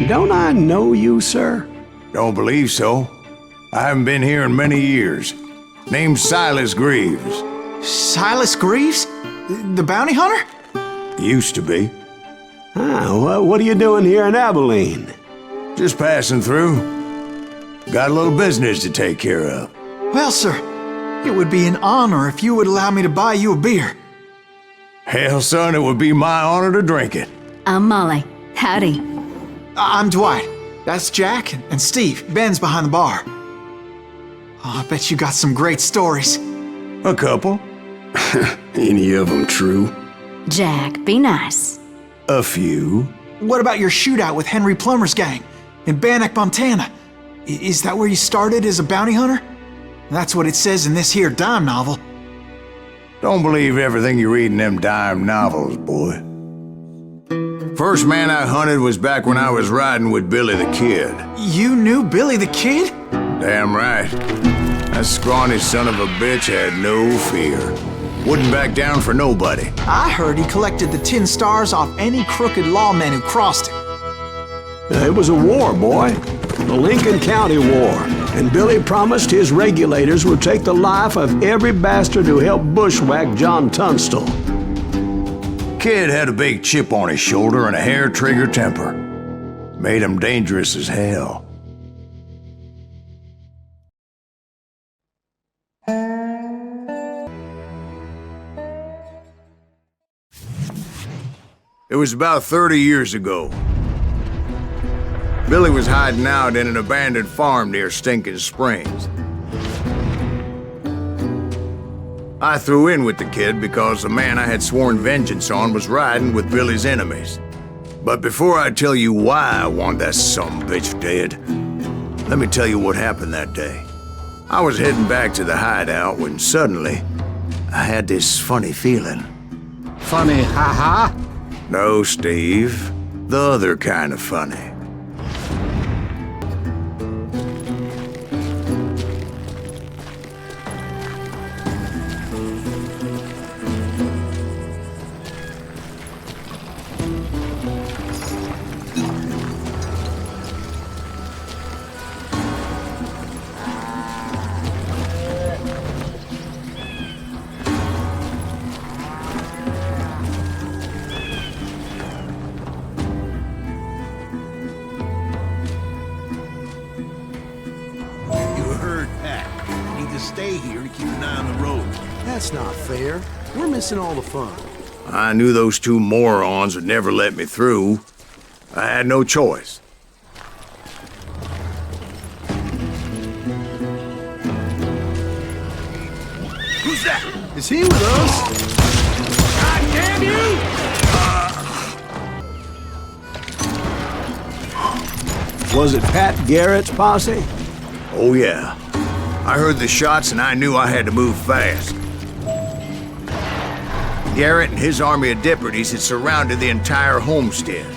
Don't I know you, sir? Don't believe so. I haven't been here in many years. Name's Silas Greaves. Silas Greaves? The bounty hunter? Used to be. Well, what are you doing here in Abilene? Just passing through. Got a little business to take care of. Well, sir, it would be an honor if you would allow me to buy you a beer. Hell, son, it would be my honor to drink it. I'm Molly. Howdy. I'm Dwight. That's Jack and Steve. Ben's behind the bar. Oh, I bet you got some great stories. A couple. Any of them true? Jack, be nice. A few. What about your shootout with Henry Plummer's gang in Bannock, Montana? Is that where you started as a bounty hunter? That's what it says in this here dime novel. Don't believe everything you read in them dime novels, boy. First man I hunted was back when I was riding with Billy the Kid. You knew Billy the Kid? Damn right. That scrawny son of a bitch had no fear. Wouldn't back down for nobody. I heard he collected the 10 stars off any crooked lawman who crossed him. It was a war, boy. The Lincoln County War. And Billy promised his regulators would take the life of every bastard who helped bushwhack John Tunstall. Kid had a big chip on his shoulder and a hair-trigger temper. Made him dangerous as hell. It was about 30 years ago. Billy was hiding out in an abandoned farm near Stinking Springs. I threw in with the kid because the man I had sworn vengeance on was riding with Billy's enemies. But before I tell you why I want that sumbitch dead, let me tell you what happened that day. I was heading back to the hideout when suddenly I had this funny feeling. Funny, ha-ha? No, Steve. The other kind of funny. Stay here and keep an eye on the road. That's not fair. We're missing all the fun. I knew those two morons would never let me through. I had no choice. Who's that? Is he with us? God damn you! Was it Pat Garrett's posse? Oh yeah. I heard the shots and I knew I had to move fast. Garrett and his army of deputies had surrounded the entire homestead.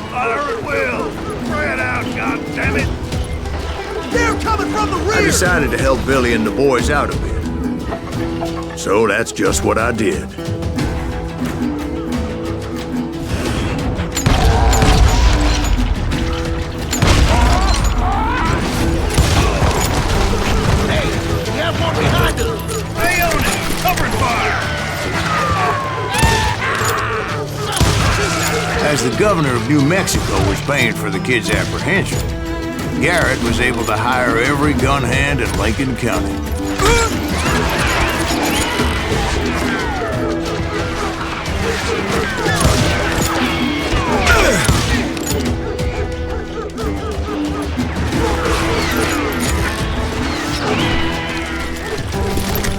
Fire at will! Spread out, goddammit! They're coming from the rear! I decided to help Billy and the boys out a bit. So that's just what I did. As the governor of New Mexico was paying for the kid's apprehension, Garrett was able to hire every gun hand in Lincoln County.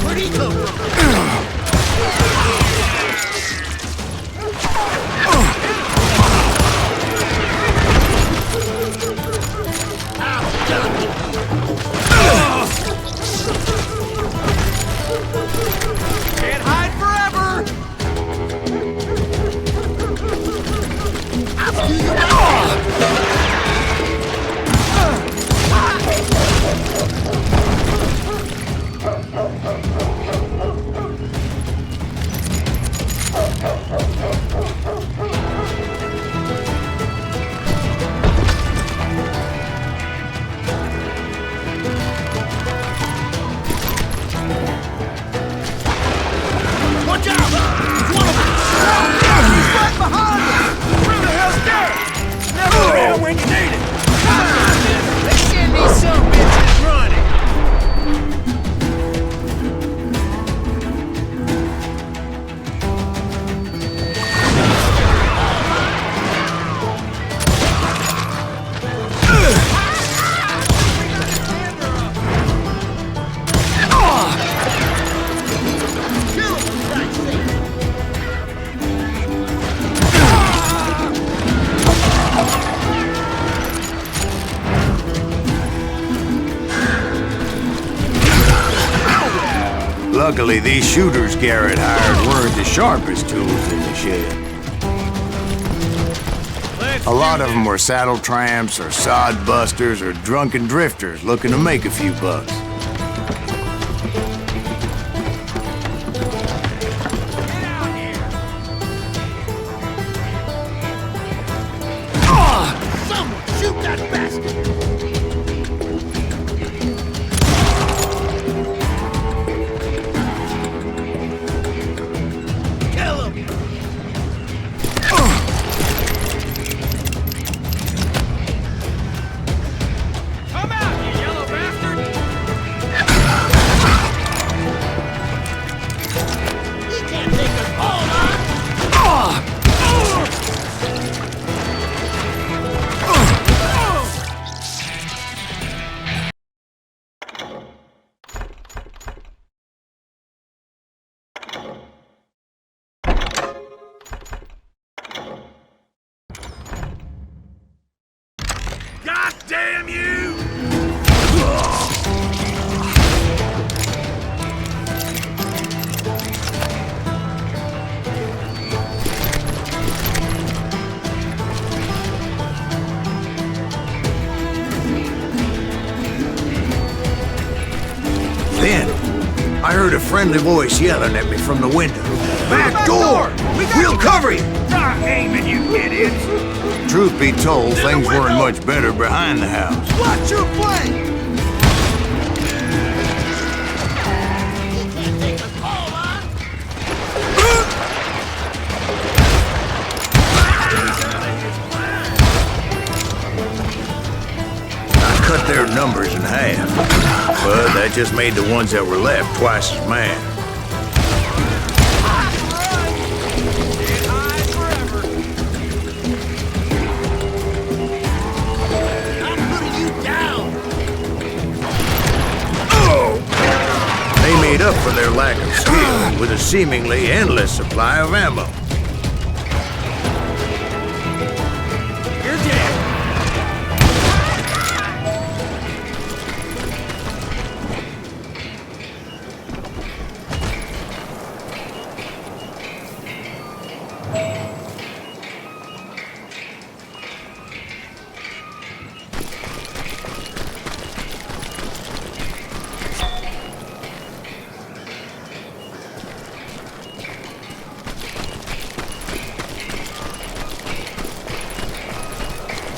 Where'd he come from? Luckily, these shooters Garrett hired weren't the sharpest tools in the shed. A lot of them were saddle tramps or sod busters or drunken drifters looking to make a few bucks. Someone shoot that bastard! Kill him! Come out, you yellow bastard! He can't take us all on! God damn you! Then, I heard a friendly voice yelling at me from the window. Back door! We'll cover you! Stop aiming, you idiots! Truth be told, things weren't much better behind the house. Watch your flank! He can't take us all on! I cut their numbers in half, but that just made the ones that were left twice as mad. I'm putting you down! They made up for their lack of skill with a seemingly endless supply of ammo. You're dead!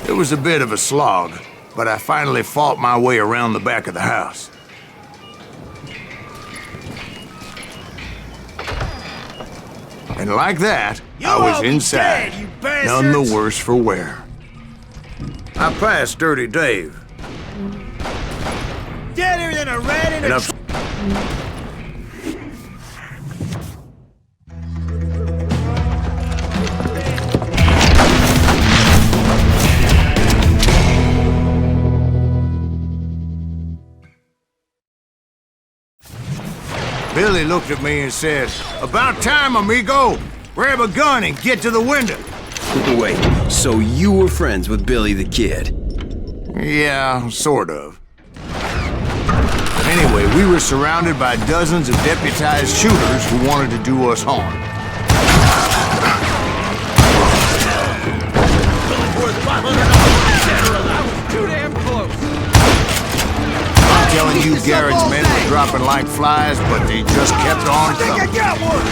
It was a bit of a slog, but I finally fought my way around the back of the house. And like that, I was inside, dead, you none the bastards! worse for wear. I passed Dirty Dave, Deader than a rat in and a up Billy looked at me and said, "About time, amigo! Grab a gun and get to the window." Wait, so you were friends with Billy the Kid? Yeah, sort of. Anyway, we were surrounded by dozens of deputized shooters who wanted to do us harm. too damn close! I'm telling you, Garrett's men were dropping like flies, but they just kept on coming. got one!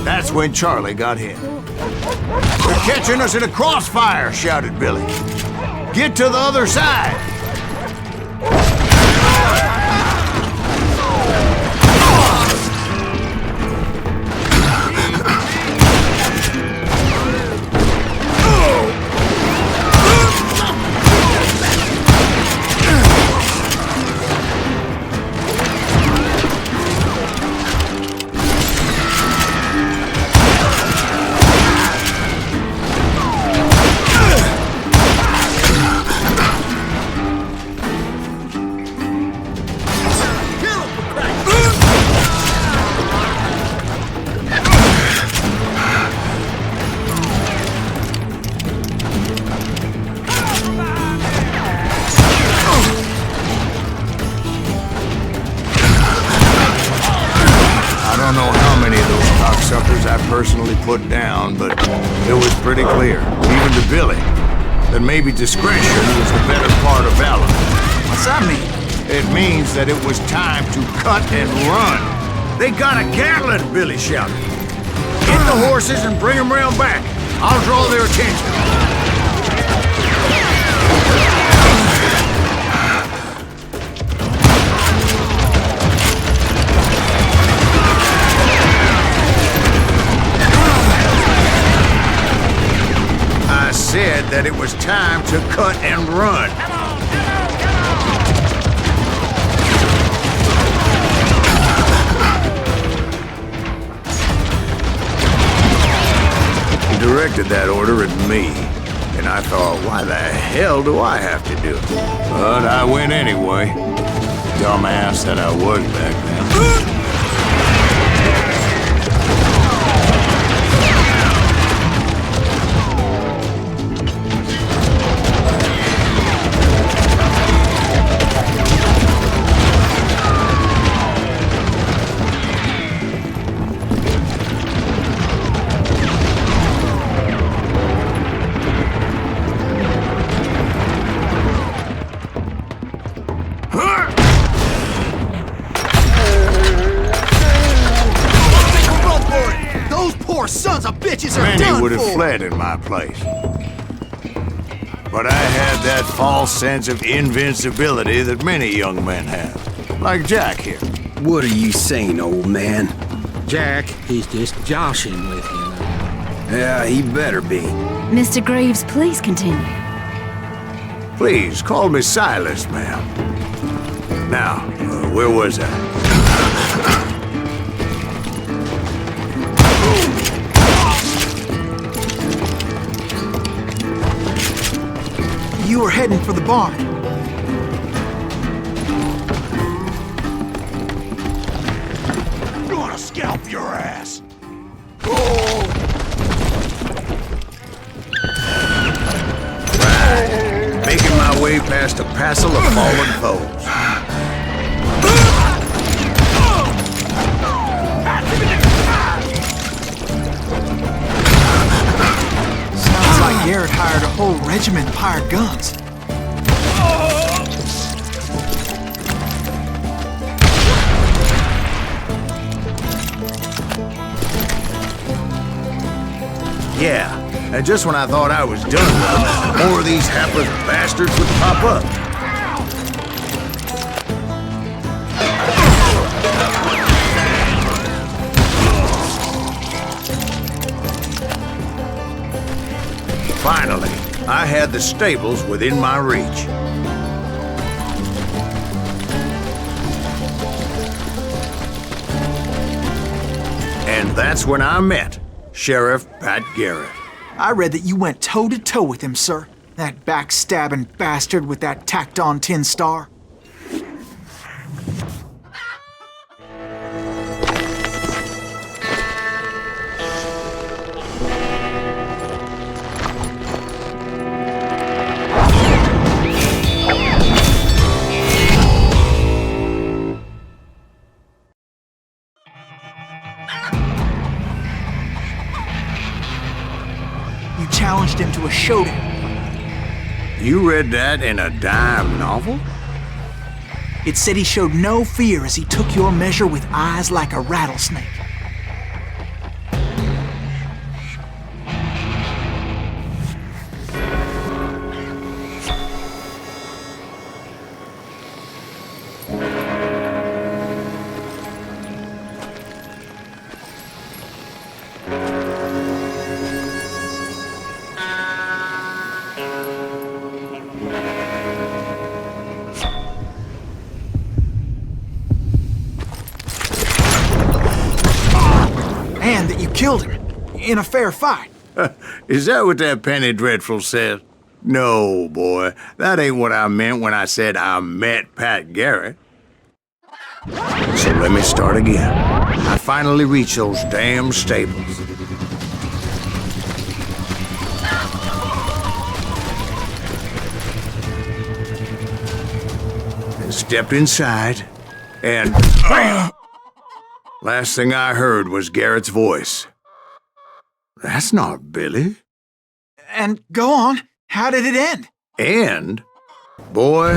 That's when Charlie got hit. "They're catching us in a crossfire," shouted Billy. "Get to the other side!" personally put down, but it was pretty clear, even to Billy, that maybe discretion was the better part of valor. What's that mean? It means that it was time to cut and run. They got a Gatling, Billy shouted. Get the horses and bring them round back. I'll draw their attention. I said that it was time to cut and run. He directed that order at me, and I thought, why the hell do I have to do it? But I went anyway. Dumbass that I was back then. Sons of bitches are Many done would have for. fled in my place. But I had that false sense of invincibility that many young men have. Like Jack here. What are you saying, old man? Jack, he's just joshing with you. Yeah, he better be. Mr. Greaves, please continue. Please, call me Silas, ma'am. Now, where was I? You were heading for the barn. Gonna scalp your ass! Right. Making my way past a passel of fallen foes. Sounds like Garrett hired a whole regiment of hired guns. Yeah, and just when I thought I was done, more of these hapless bastards would pop up. Finally, I had the stables within my reach. And that's when I met Sheriff Pat Garrett. I read that you went toe-to-toe with him, sir. That backstabbing bastard with that tacked-on tin star. You challenged him to a showdown. You read that in a dime novel? It said he showed no fear as he took your measure with eyes like a rattlesnake. And that you killed him in a fair fight. Is that what that penny dreadful says? No, boy. That ain't what I meant when I said I met Pat Garrett. So let me start again. I finally reached those damn stables. And stepped inside, and BAM! Last thing I heard was Garrett's voice. That's not Billy. And go on, how did it end? And, boy,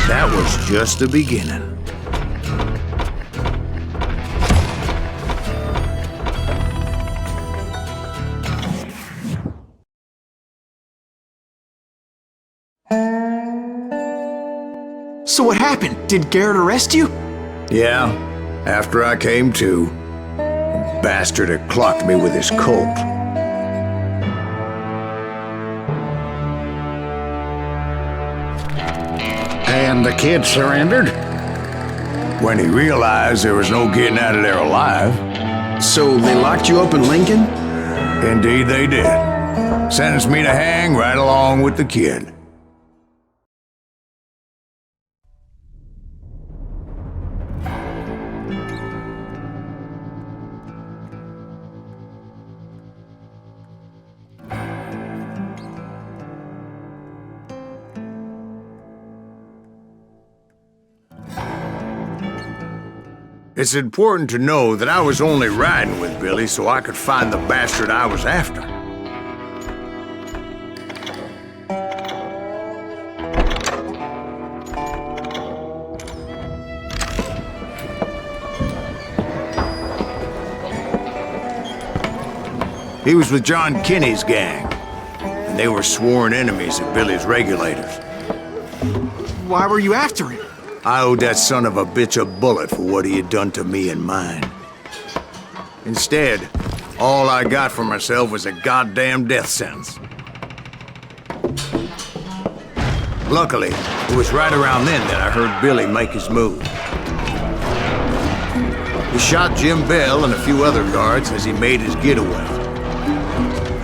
that was just the beginning. So what happened? Did Garrett arrest you? Yeah, after I came to, the bastard had clocked me with his Colt. And the kid surrendered? When he realized there was no getting out of there alive. So they locked you up in Lincoln? Indeed they did. Sentenced me to hang right along with the kid. It's important to know that I was only riding with Billy so I could find the bastard I was after. He was with John Kinney's gang, and they were sworn enemies of Billy's regulators. Why were you after him? I owed that son of a bitch a bullet for what he had done to me and mine. Instead, all I got for myself was a goddamn death sentence. Luckily, it was right around then that I heard Billy make his move. He shot Jim Bell and a few other guards as he made his getaway.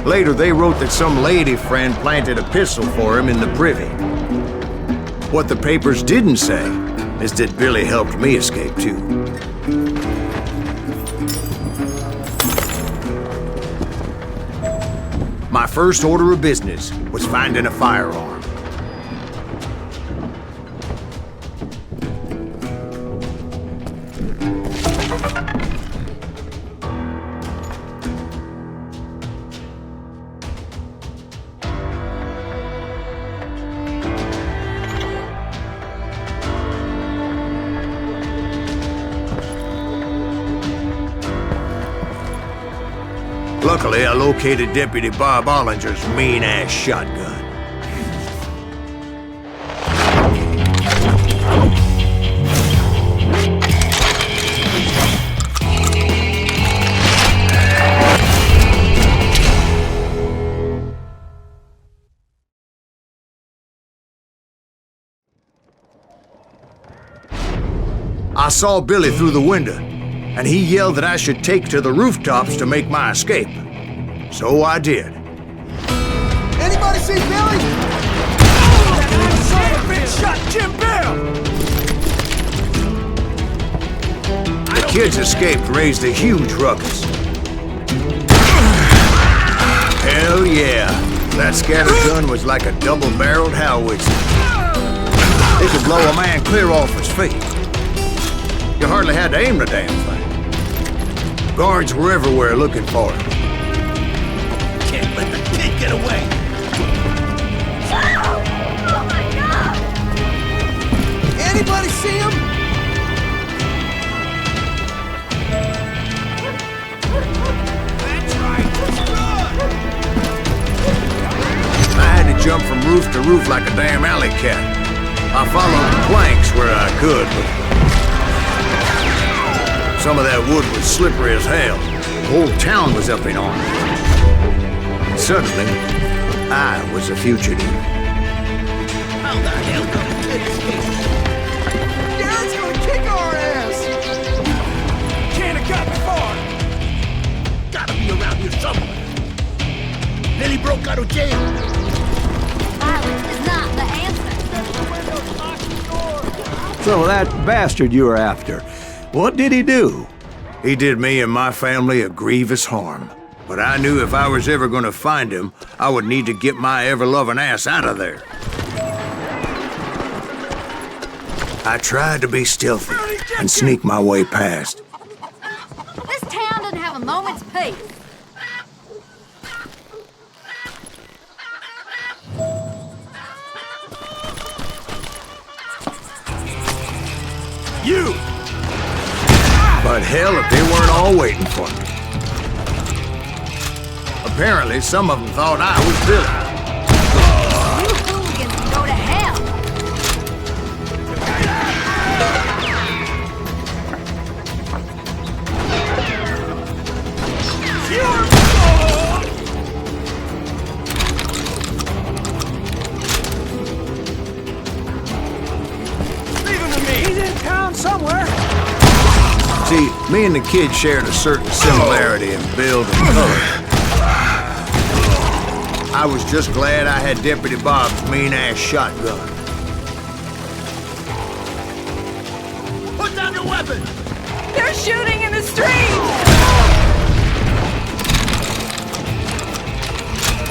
Later, they wrote that some lady friend planted a pistol for him in the privy. What the papers didn't say is that Billy helped me escape, too. My first order of business was finding a firearm. Luckily, I located Deputy Bob Ollinger's mean-ass shotgun. I saw Billy through the window, and he yelled that I should take to the rooftops to make my escape. So I did. Anybody see Billy? That son of a bitch shot Jim Bell! The kids escaped raised a huge ruckus. Hell yeah, that scattergun was like a double-barreled howitzer. It could blow a man clear off his feet. You hardly had to aim the damn thing. Guards were everywhere looking for him. Can't let the kid get away! Oh my God! Anybody see him? That's right, run! I had to jump from roof to roof like a damn alley cat. I followed the planks where I could, but some of that wood was slippery as hell. The whole town was up in arms. And suddenly, I was a fugitive. How the hell did the kid escape? Garrett's gonna kick our ass! Can't have gotten far! Gotta be around here somewhere. Then he broke out of jail. Violence is not the answer. So that bastard you were after, what did he do? He did me and my family a grievous harm. But I knew if I was ever going to find him, I would need to get my ever-loving ass out of there. I tried to be stealthy and sneak my way past. This town doesn't have a moment's peace. You! But hell, if they weren't all waiting for me. Apparently, some of them thought I was Billy. You hooligans can go to hell! He's in town somewhere. See, me and the kid shared a certain similarity in build and color. I was just glad I had Deputy Bob's mean-ass shotgun. Put down your weapon! They're shooting in the street!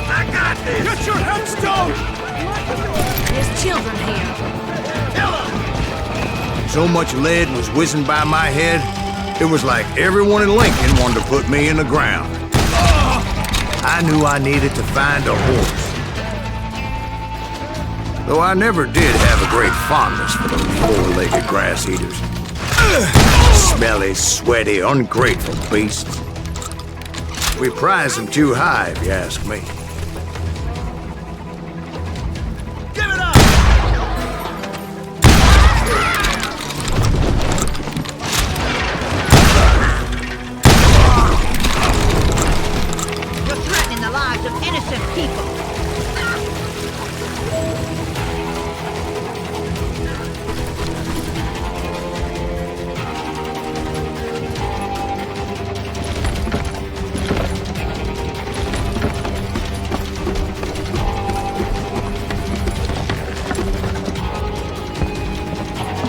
I got this! Get your headstone! There's children here. Kill him! So much lead was whizzing by my head, it was like everyone in Lincoln wanted to put me in the ground. I knew I needed to find a horse. Though I never did have a great fondness for those four-legged grass eaters. Smelly, sweaty, ungrateful beasts. We prize them too high, if you ask me. Give it up! You're threatening the lives of innocent people.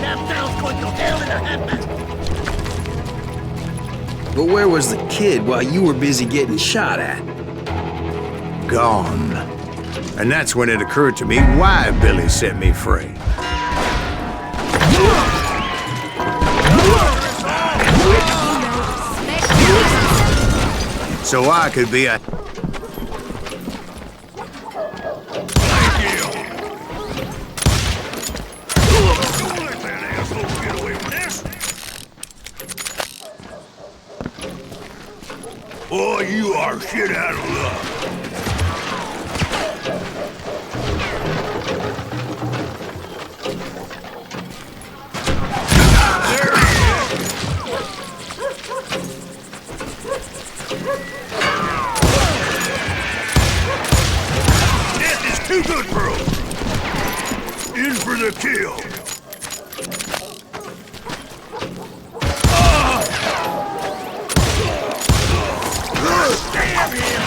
That town's going to hell in a handbasket! But where was the kid while you were busy getting shot at? Gone. And that's when it occurred to me why Billy set me free. So I could be a... Boy, you are shit out of luck. Death is too good for him. In for the kill. Damn him!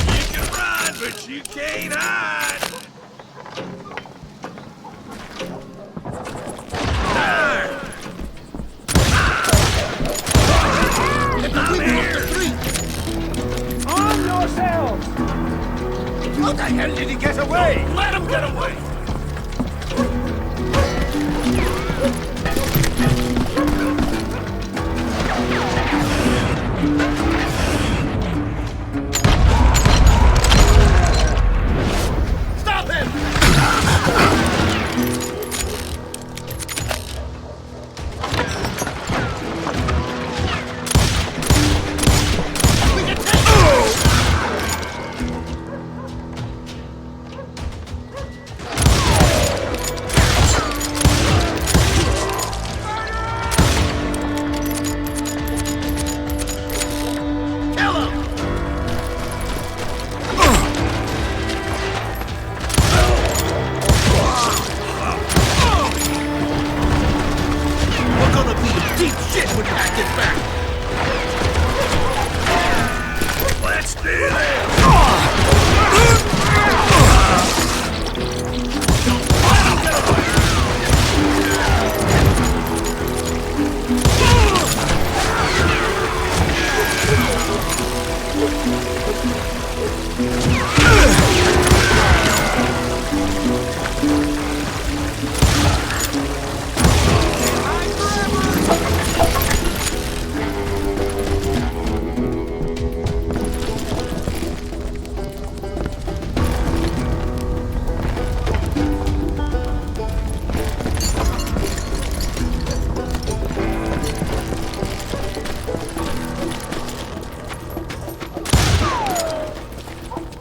You can run, but you can't hide. I'm here. On yourselves! How the hell did he get away? Let him get away! Stop him! We can take him!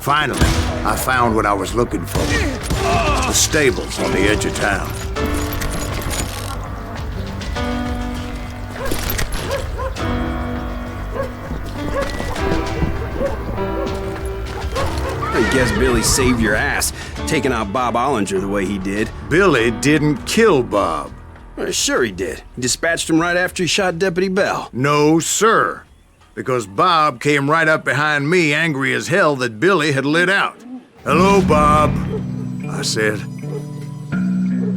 Finally, I found what I was looking for. The stables on the edge of town. I guess Billy saved your ass, taking out Bob Ollinger the way he did. Billy didn't kill Bob. Well, sure he did. He dispatched him right after he shot Deputy Bell. No, sir. Because Bob came right up behind me, angry as hell that Billy had lit out. "Hello, Bob," I said.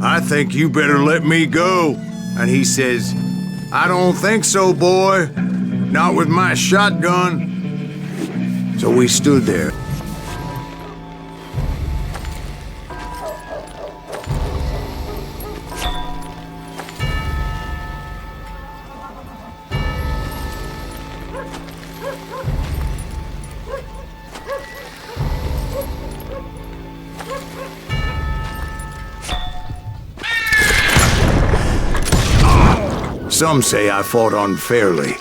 "I think you better let me go." And he says, "I don't think so, boy. Not with my shotgun." So we stood there. Some say I fought unfairly,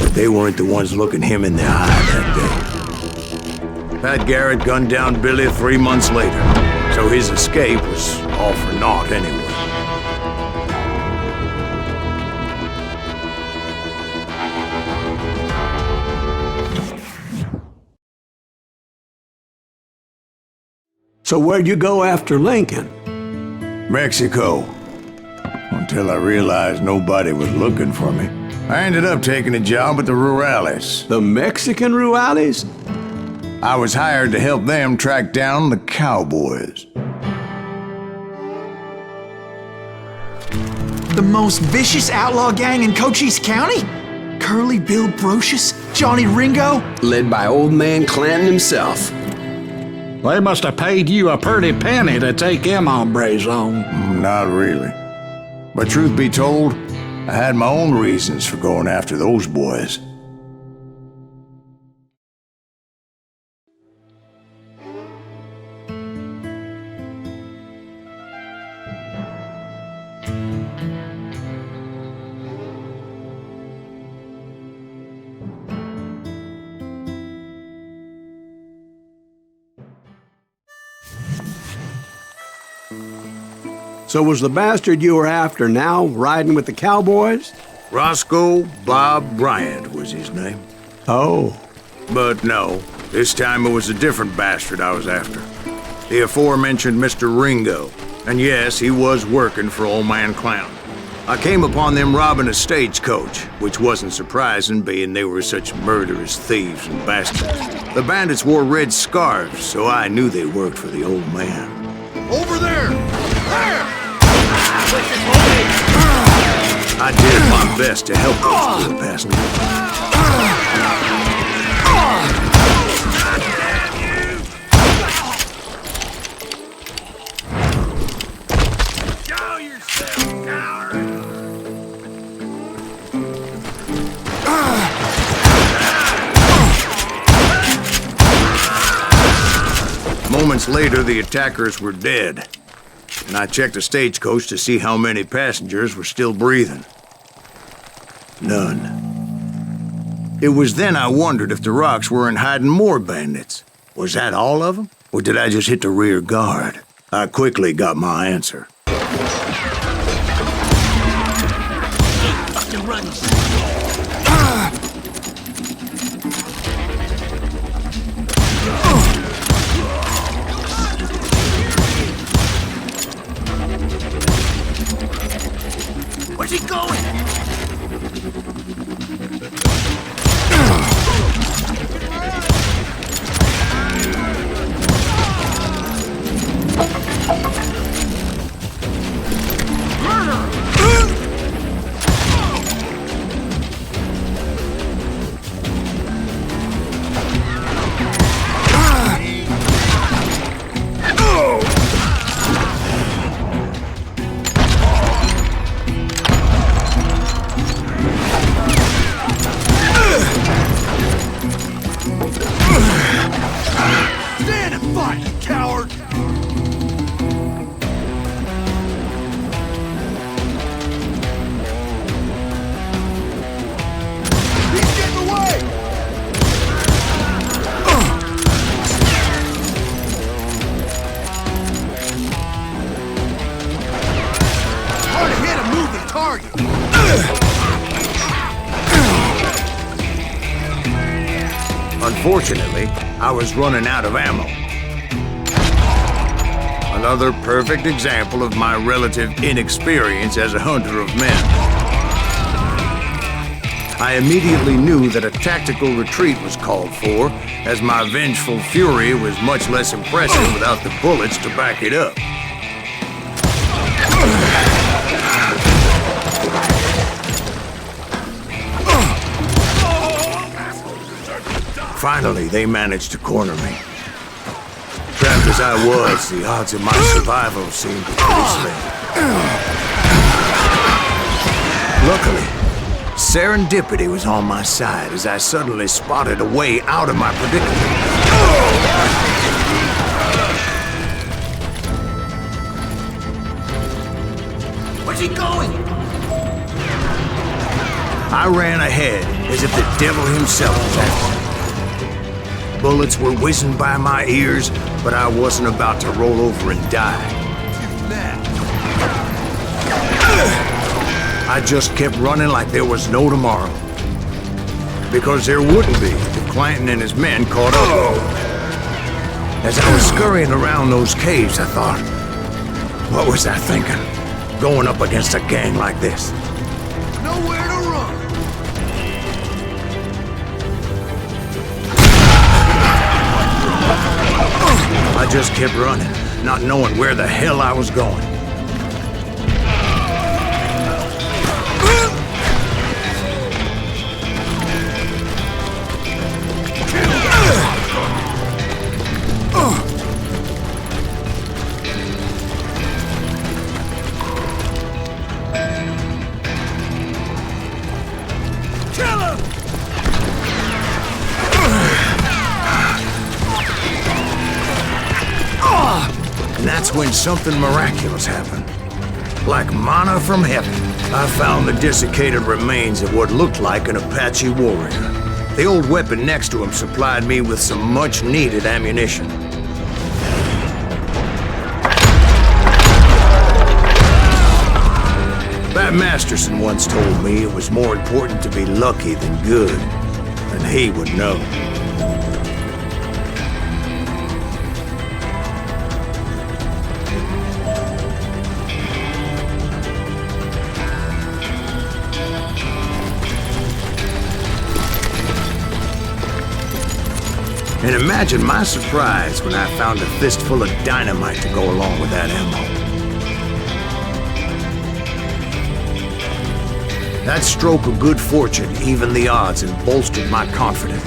but they weren't the ones looking him in the eye that day. Pat Garrett gunned down Billy 3 months later, so his escape was all for naught anyway. So where'd you go after Lincoln? Mexico. Until I realized nobody was looking for me. I ended up taking a job at the Rurales. The Mexican Rurales? I was hired to help them track down the cowboys. The most vicious outlaw gang in Cochise County? Curly Bill Brocious? Johnny Ringo? Led by old man Clanton himself. They must have paid you a pretty penny to take them hombres on. Not really. But truth be told, I had my own reasons for going after those boys. So was the bastard you were after now riding with the cowboys? Roscoe Bob Bryant was his name. Oh. But no, this time it was a different bastard I was after. The aforementioned Mr. Ringo. And yes, he was working for Old Man Clown. I came upon them robbing a stagecoach, which wasn't surprising, being they were such murderous thieves and bastards. The bandits wore red scarves, so I knew they worked for the old man. Over there! There! I did my best to help those poor passengers. Show yourself, coward! Moments later, the attackers were dead. And I checked the stagecoach to see how many passengers were still breathing. None. It was then I wondered if the rocks weren't hiding more bandits. Was that all of them? Or did I just hit the rear guard? I quickly got my answer. Fucking run! Where's he going? Unfortunately, I was running out of ammo. Another perfect example of my relative inexperience as a hunter of men. I immediately knew that a tactical retreat was called for, as my vengeful fury was much less impressive without the bullets to back it up. Finally, they managed to corner me. Trapped as I was, the odds of my survival seemed pretty slim. Luckily, serendipity was on my side as I suddenly spotted a way out of my predicament. Where's he going? I ran ahead as if the devil himself was after me. Bullets were whizzing by my ears, but I wasn't about to roll over and die. I just kept running like there was no tomorrow. Because there wouldn't be if Clanton and his men caught up with me. As I was scurrying around those caves, I thought, what was I thinking? Going up against a gang like this? Nowhere to run. I just kept running, not knowing where the hell I was going. And that's when something miraculous happened. Like manna from heaven, I found the desiccated remains of what looked like an Apache warrior. The old weapon next to him supplied me with some much-needed ammunition. Bat Masterson once told me it was more important to be lucky than good, and he would know. And imagine my surprise when I found a fistful of dynamite to go along with that ammo. That stroke of good fortune evened the odds and bolstered my confidence.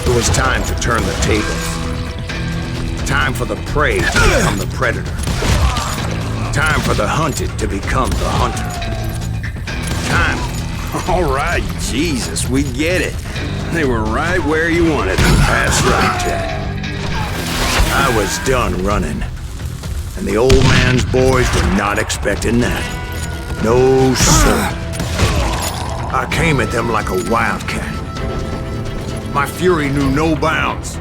It was time to turn the tables. Time for the prey to become the predator. Time for the hunted to become the hunter. Time. All right, Jesus, we get it. They were right where you wanted them. That's right, Jack. I was done running. And the old man's boys were not expecting that. No, sir. I came at them like a wildcat. My fury knew no bounds.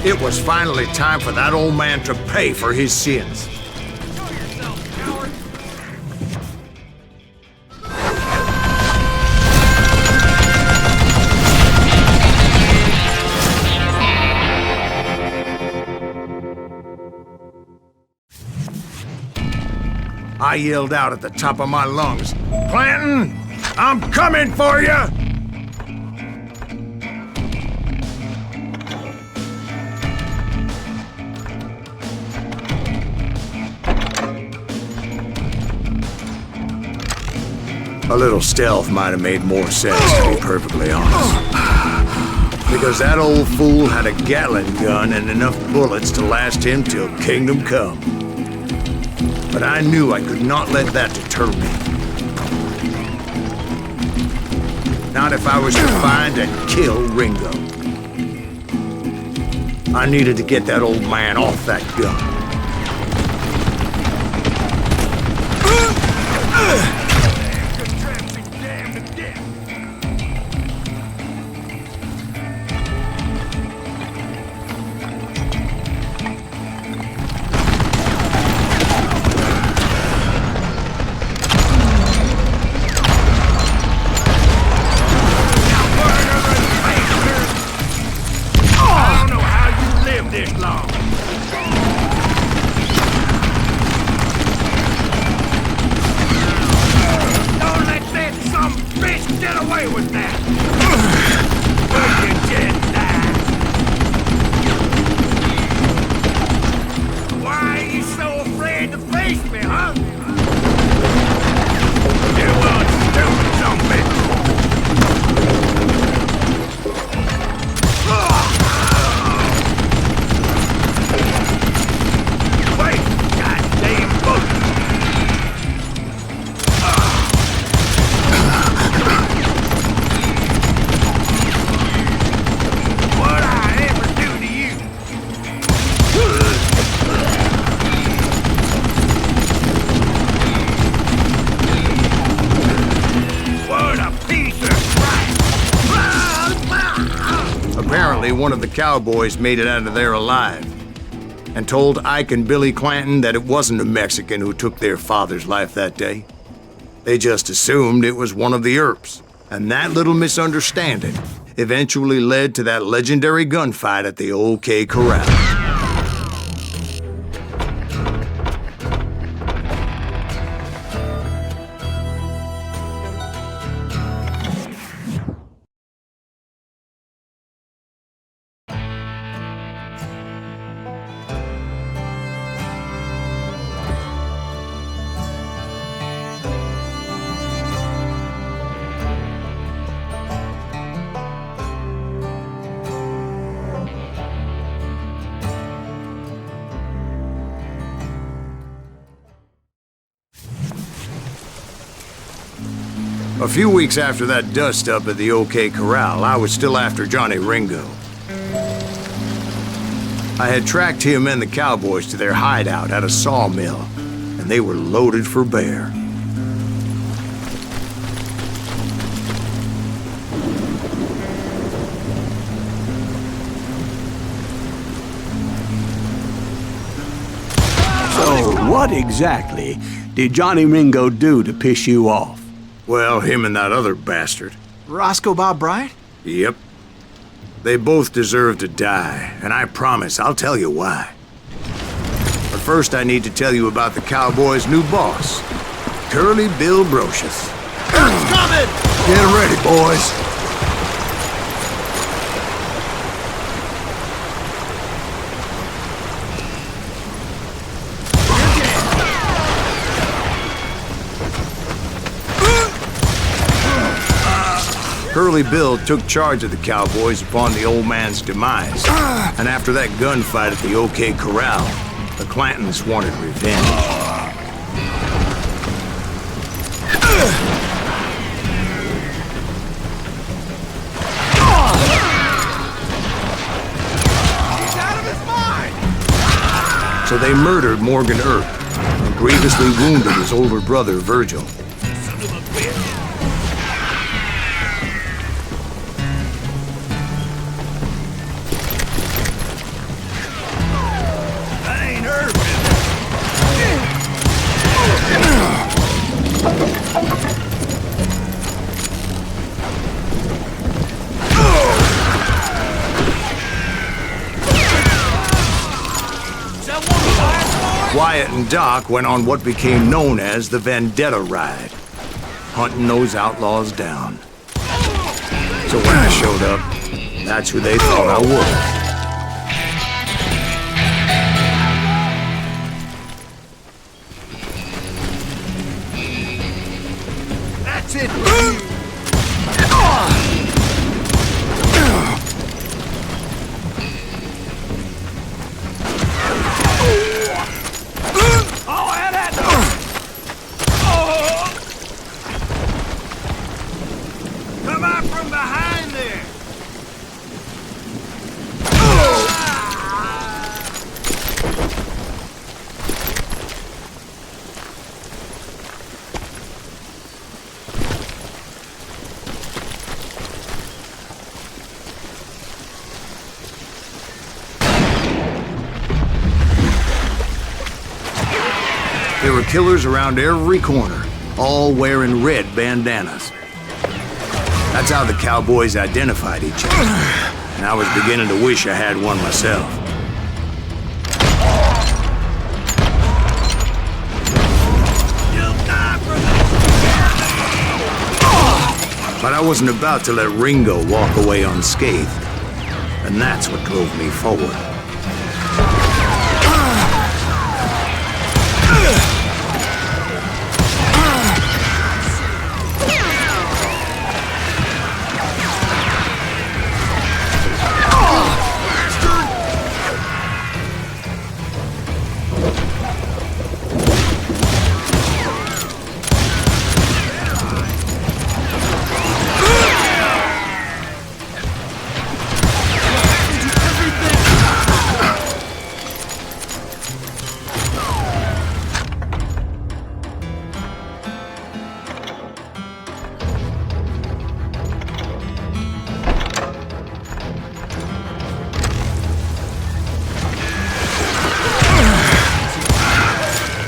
It was finally time for that old man to pay for his sins. I yelled out at the top of my lungs, "Clanton, I'm coming for you!" A little stealth might have made more sense, to be perfectly honest. Because that old fool had a Gatling gun and enough bullets to last him till kingdom come. But I knew I could not let that deter me. Not if I was to find and kill Ringo. I needed to get that old man off that gun. One of the cowboys made it out of there alive and told Ike and Billy Clanton that it wasn't a Mexican who took their father's life that day. They just assumed it was one of the Earps, and that little misunderstanding eventually led to that legendary gunfight at the OK Corral. A few weeks after that dust-up at the OK Corral, I was still after Johnny Ringo. I had tracked him and the cowboys to their hideout at a sawmill, and they were loaded for bear. So, what exactly did Johnny Ringo do to piss you off? Well, him and that other bastard. Roscoe Bob Bryant? Yep. They both deserve to die, and I promise I'll tell you why. But first I need to tell you about the cowboys' new boss, Curly Bill Brocious. It's coming! Get ready, boys. Curly Bill took charge of the cowboys upon the old man's demise. And after that gunfight at the OK Corral, the Clantons wanted revenge. He's out of his mind! So they murdered Morgan Earp and grievously wounded his older brother, Virgil. Son of a bitch! Wyatt and Doc went on what became known as the Vendetta Ride, hunting those outlaws down. So when I showed up, that's who they thought I was. That's it! There were killers around every corner, all wearing red bandanas. That's how the cowboys identified each other. And I was beginning to wish I had one myself. But I wasn't about to let Ringo walk away unscathed. And that's what drove me forward.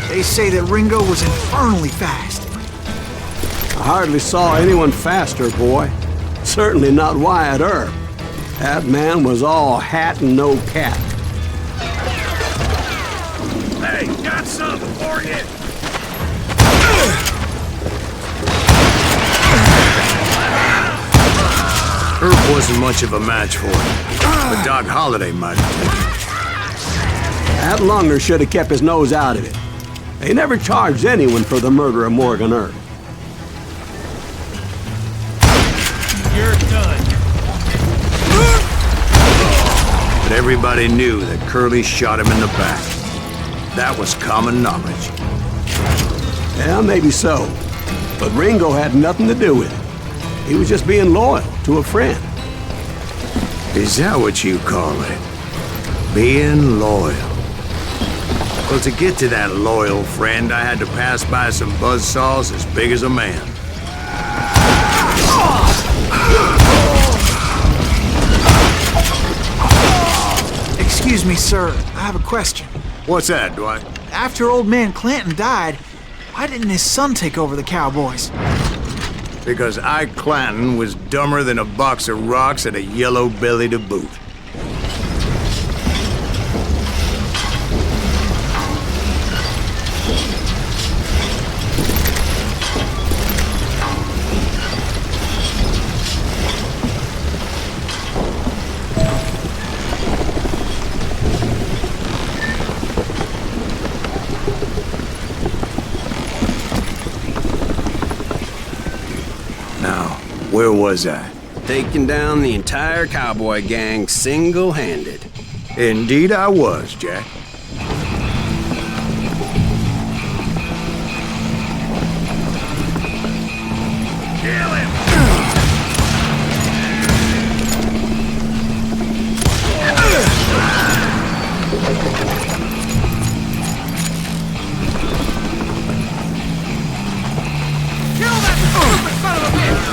They say that Ringo was infernally fast. I hardly saw anyone faster, boy. Certainly not Wyatt Earp. That man was all hat and no cat. Hey, got something for you! Earp wasn't much of a match for him, but Doc Holliday might have taken it. That Lunger should have kept his nose out of it. They never charged anyone for the murder of Morgan Earp. You're done. But everybody knew that Curly shot him in the back. That was common knowledge. Yeah, maybe so. But Ringo had nothing to do with it. He was just being loyal to a friend. Is that what you call it? Being loyal? Well, to get to that loyal friend, I had to pass by some buzzsaws as big as a man. Excuse me, sir. I have a question. What's that, Dwight? After old man Clanton died, why didn't his son take over the Cowboys? Because Ike Clanton was dumber than a box of rocks and a yellow belly to boot. Where was I? Taking down the entire cowboy gang single-handed. Indeed I was, Jack. Kill him! Kill that stupid son of a bitch!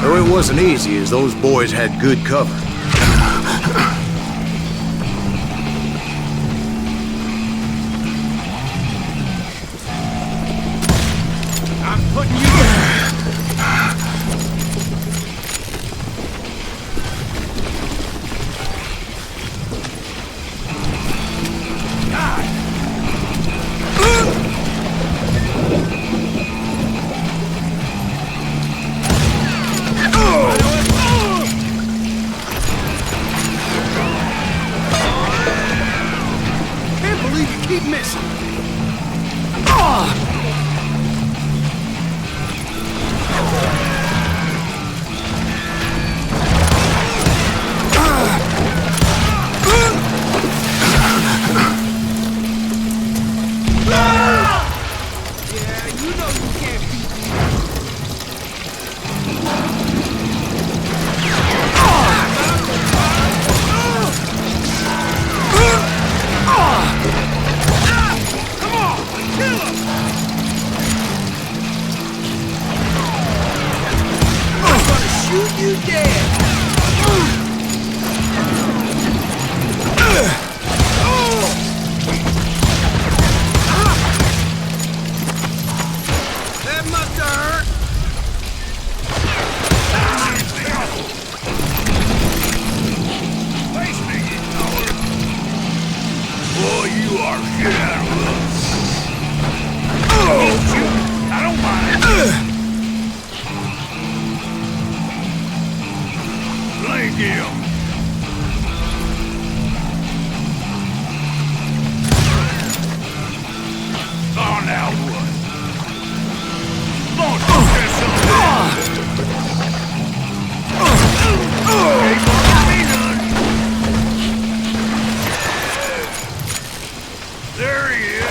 Though it wasn't easy, as those boys had good cover. I'm putting you in. Keep missing. Yeah, you know you can't beat me. There he is.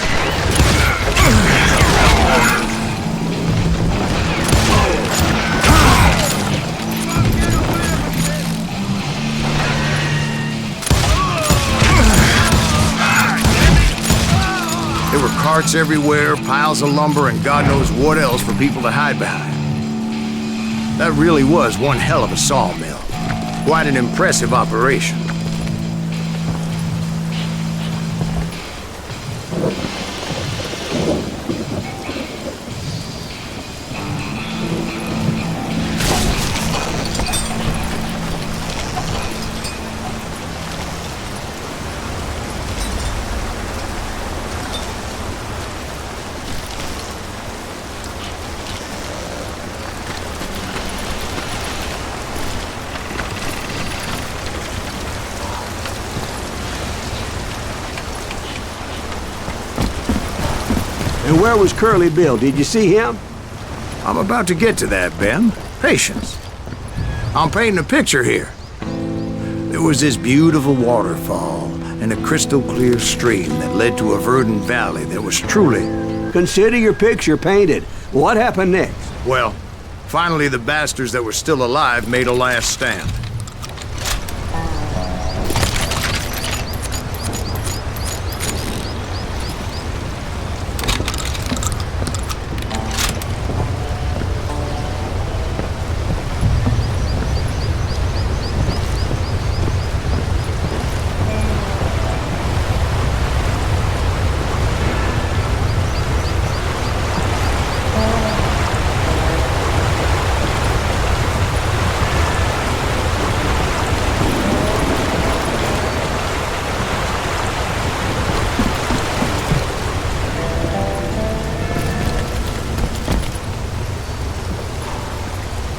There were carts everywhere, piles of lumber, and God knows what else for people to hide behind. That really was one hell of a sawmill. Quite an impressive operation. And where was Curly Bill? Did you see him? I'm about to get to that, Ben. Patience. I'm painting a picture here. There was this beautiful waterfall and a crystal clear stream that led to a verdant valley that was truly... Consider your picture painted. What happened next? Well, finally the bastards that were still alive made a last stand.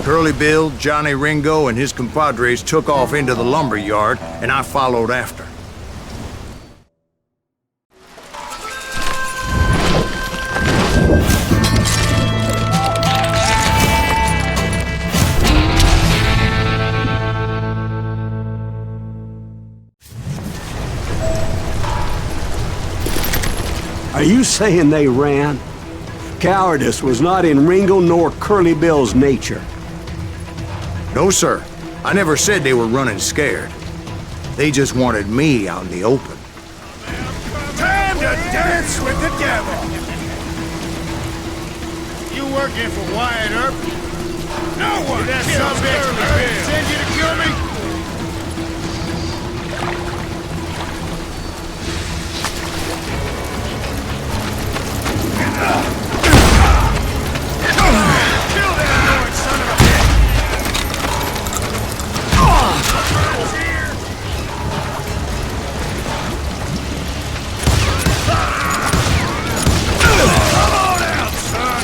Curly Bill, Johnny Ringo, and his compadres took off into the lumber yard, and I followed after. Are you saying they ran? Cowardice was not in Ringo nor Curly Bill's nature. No, sir. I never said they were running scared. They just wanted me out in the open. Time to dance with the devil! You working for Wyatt Earp? No one! That some bitch send you to kill me? Kill that annoying son of a bitch! Come on out, son!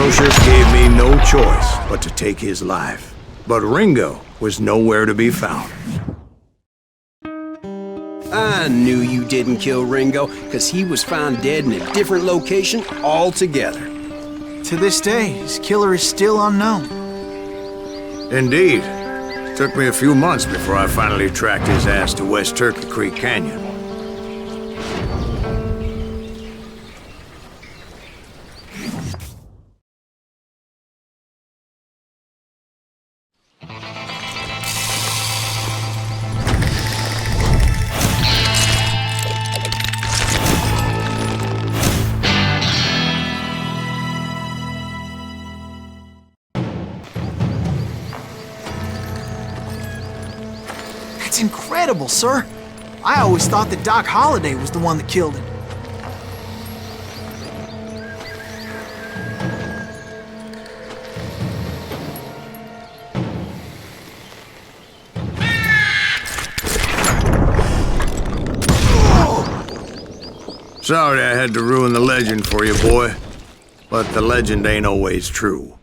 Ambrosius gave me no choice but to take his life. But Ringo was nowhere to be found. I knew you didn't kill Ringo, because he was found dead in a different location altogether. To this day, his killer is still unknown. Indeed. Took me a few months before I finally tracked his ass to West Turkey Creek Canyon. That's incredible, sir. I always thought that Doc Holliday was the one that killed him. Sorry I had to ruin the legend for you, boy. But the legend ain't always true.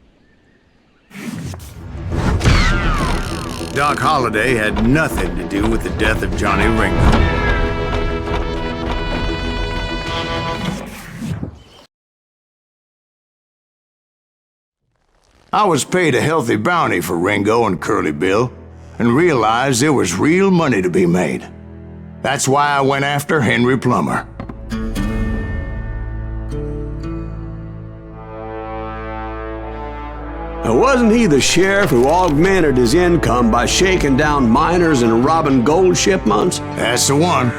Doc Holliday had nothing to do with the death of Johnny Ringo. I was paid a healthy bounty for Ringo and Curly Bill, and realized there was real money to be made. That's why I went after Henry Plummer. Wasn't he the sheriff who augmented his income by shaking down miners and robbing gold shipments? That's the one.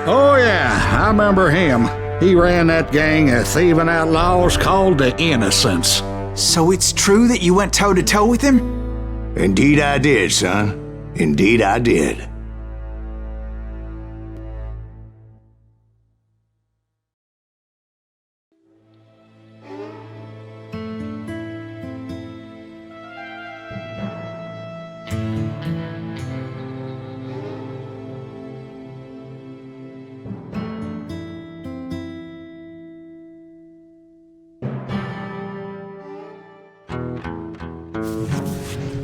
Oh, yeah, I remember him. He ran that gang of thieving outlaws called the Innocents. So it's true that you went toe-to-toe with him? Indeed I did, son. Indeed I did.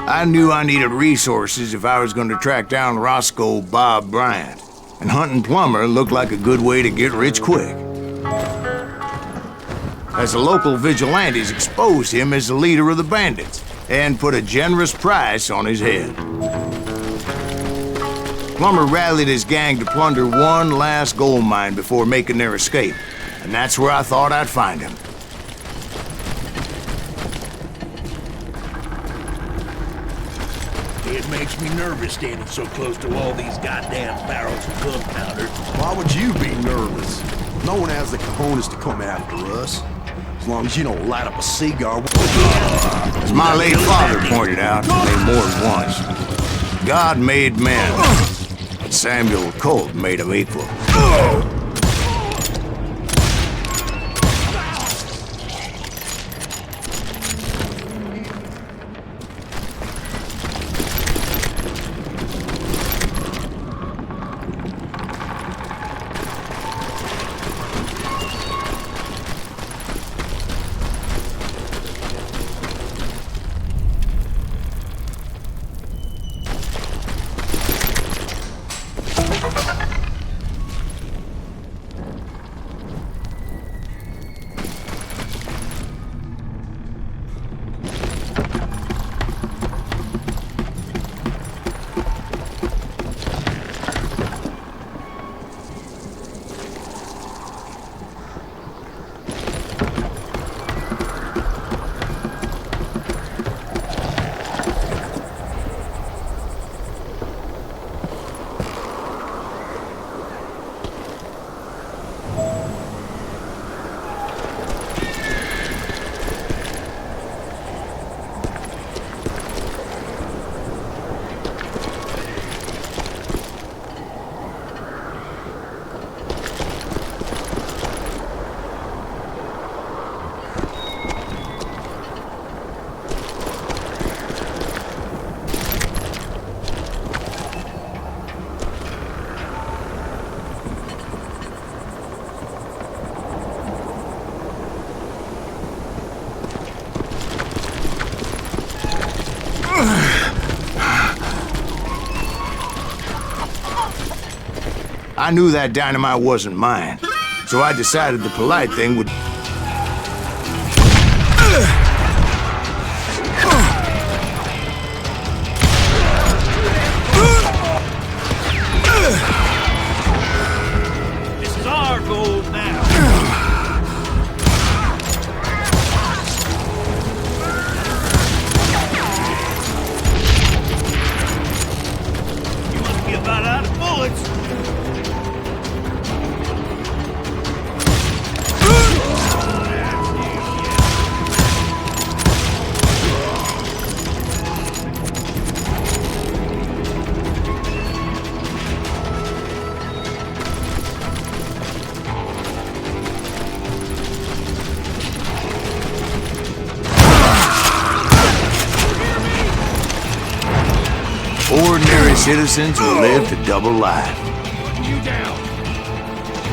I knew I needed resources if I was going to track down Roscoe Bob Bryant, and hunting Plummer looked like a good way to get rich quick. As the local vigilantes exposed him as the leader of the bandits, and put a generous price on his head. Plummer rallied his gang to plunder one last gold mine before making their escape, and that's where I thought I'd find him. It makes me nervous standing so close to all these goddamn barrels of gunpowder. Why would you be nervous? No one has the cojones to come after us. As long as you don't light up a cigar. As my late father pointed out, maybe more than once, God made men, but Samuel Colt made them equal. I knew that dynamite wasn't mine, so I decided the polite thing would... This is our gold now. You must be about out of bullets. Ordinary citizens who live to double life. You down.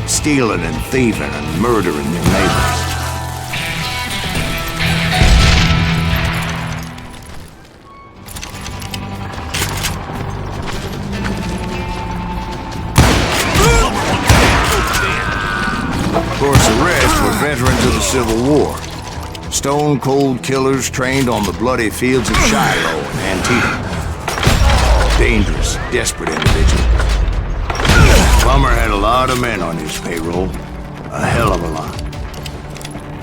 Stealing and thieving and murdering their neighbors. Of course, the rest were veterans of the Civil War. Stone-cold killers trained on the bloody fields of Shiloh and Antietam. Dangerous, desperate individual. Plummer had a lot of men on his payroll. A hell of a lot.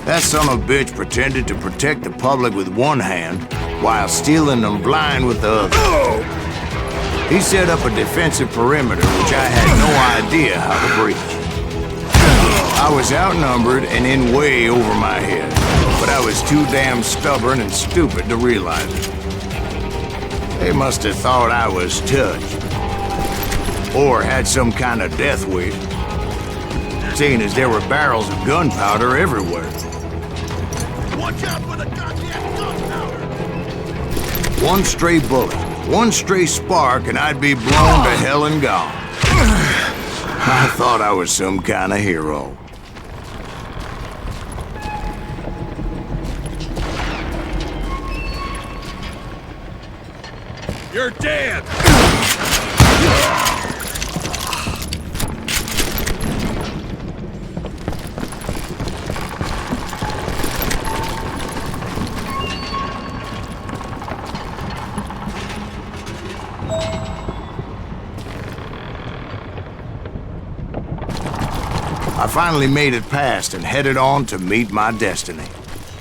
That son of a bitch pretended to protect the public with one hand while stealing them blind with the other. He set up a defensive perimeter which I had no idea how to breach. I was outnumbered and in way over my head, but I was too damn stubborn and stupid to realize it. They must have thought I was touched. Or had some kind of death wish. Seeing as there were barrels of gunpowder everywhere. Watch out for the goddamn gunpowder! One stray bullet, one stray spark, and I'd be blown to hell and gone. I thought I was some kind of hero. You're dead! I finally made it past and headed on to meet my destiny.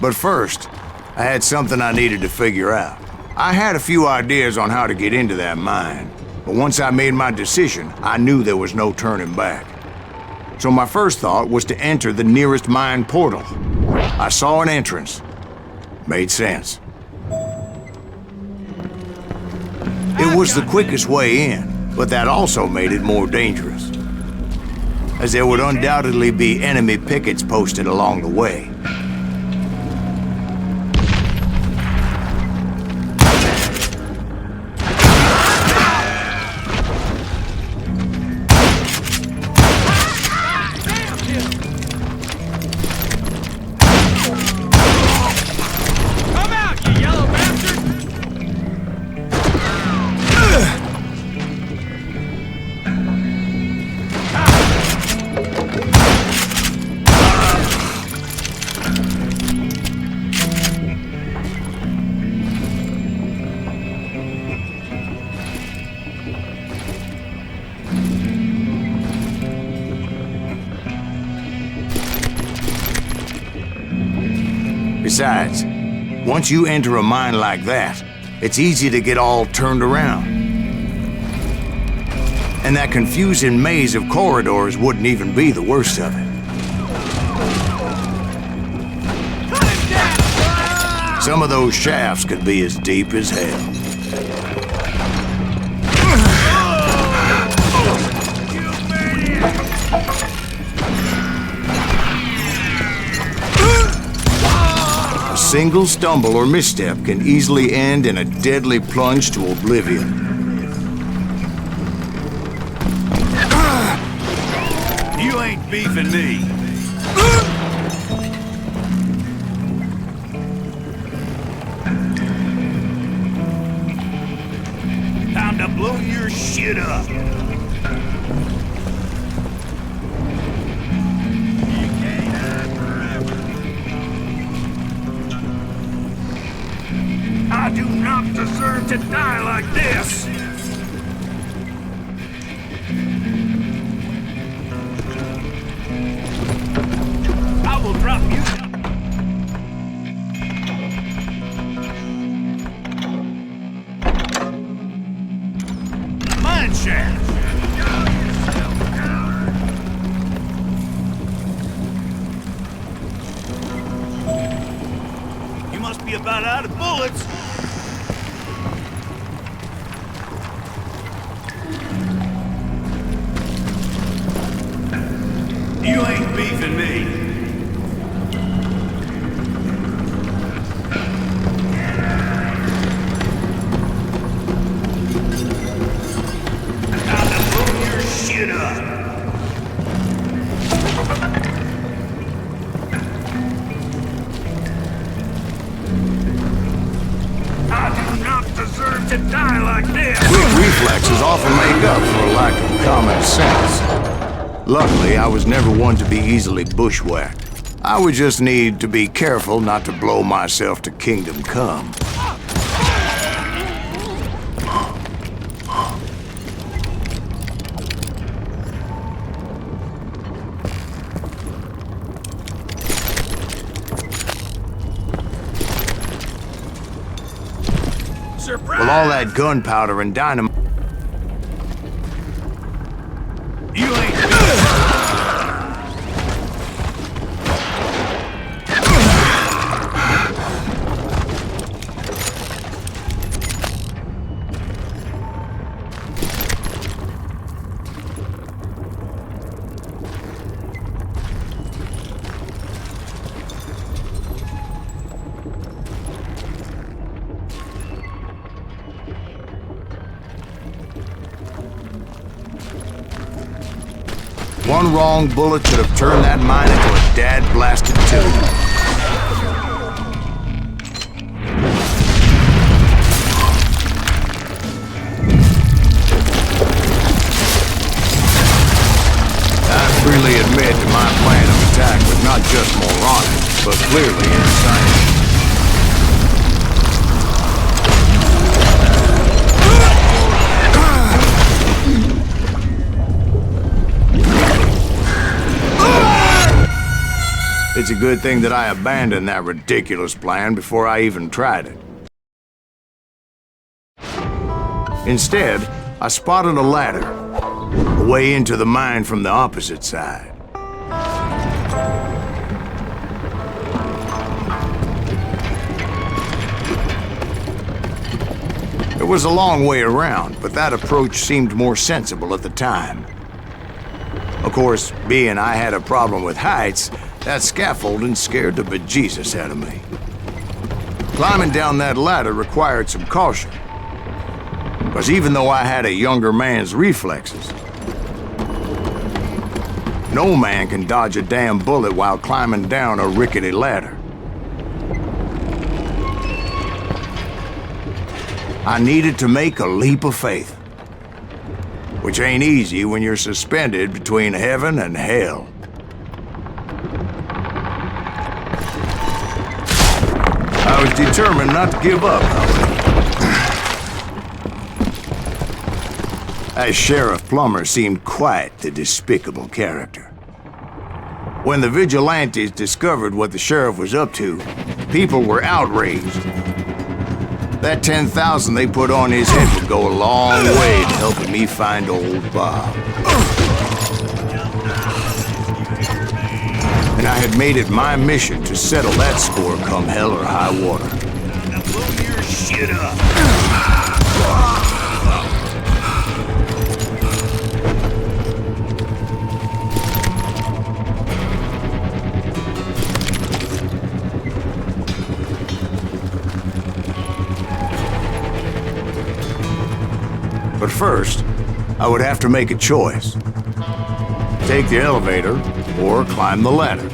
But first, I had something I needed to figure out. I had a few ideas on how to get into that mine, but once I made my decision, I knew there was no turning back. So my first thought was to enter the nearest mine portal. I saw an entrance. Made sense. It was the quickest way in, but that also made it more dangerous, as there would undoubtedly be enemy pickets posted along the way. Come out, you yellow bastard! Besides, once you enter a mine like that, it's easy to get all turned around. And that confusing maze of corridors wouldn't even be the worst of it. Some of those shafts could be as deep as hell. A single stumble or misstep can easily end in a deadly plunge to oblivion. You ain't beefing me. Time to blow your shit up. not deserve to die like this! I will drop you. Mine shaft! You must be about out of bullets. You ain't beefing me. Time to blow your shit up. I do not deserve to die like this. Quick reflexes often make up for a lack of common sense. Luckily, I was never one to be easily bushwhacked. I would just need to be careful not to blow myself to kingdom come. With all that gunpowder and dynamite, You ain't one wrong bullet could have turned that mine into a dad-blasted tomb. I freely admit that my plan of attack was not just moronic, but clearly insane. It's a good thing that I abandoned that ridiculous plan before I even tried it. Instead, I spotted a ladder, a way into the mine from the opposite side. It was a long way around, but that approach seemed more sensible at the time. Of course, being I had a problem with heights, that scaffolding scared the bejesus out of me. Climbing down that ladder required some caution. Because even though I had a younger man's reflexes, no man can dodge a damn bullet while climbing down a rickety ladder. I needed to make a leap of faith, which ain't easy when you're suspended between heaven and hell. I was determined not to give up, however. As Sheriff Plummer seemed quite the despicable character. When the vigilantes discovered what the sheriff was up to, people were outraged. That 10,000 they put on his head would go a long way to helping me find old Bob. And I had made it my mission to settle that score come hell or high water. Now blow your shit up. But first, I would have to make a choice. Take the elevator or climb the ladder.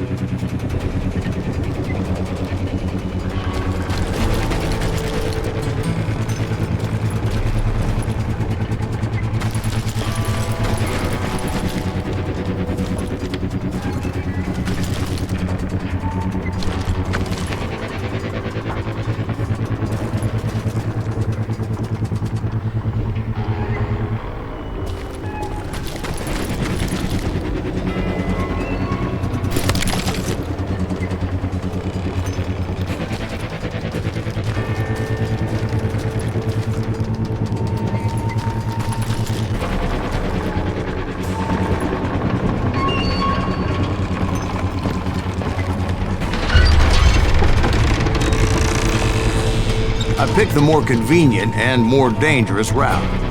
I picked the more convenient and more dangerous route.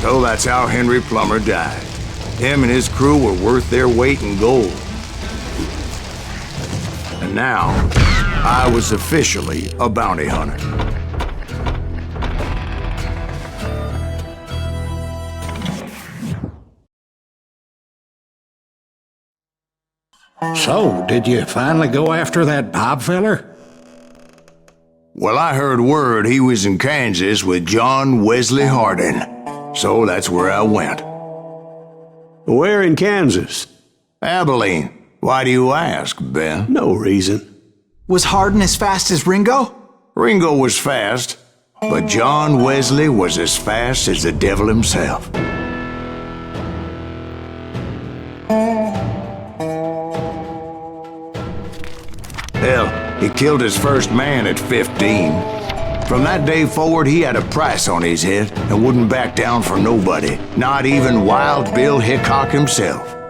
So that's how Henry Plummer died. Him and his crew were worth their weight in gold. And now, I was officially a bounty hunter. So, did you finally go after that Bob feller? Well, I heard word he was in Kansas with John Wesley Hardin. So that's where I went. Where in Kansas? Abilene. Why do you ask, Ben? No reason. Was Hardin as fast as Ringo? Ringo was fast, but John Wesley was as fast as the devil himself. Hell, he killed his first man at 15. From that day forward, he had a price on his head and wouldn't back down for nobody, not even Wild Bill Hickok himself.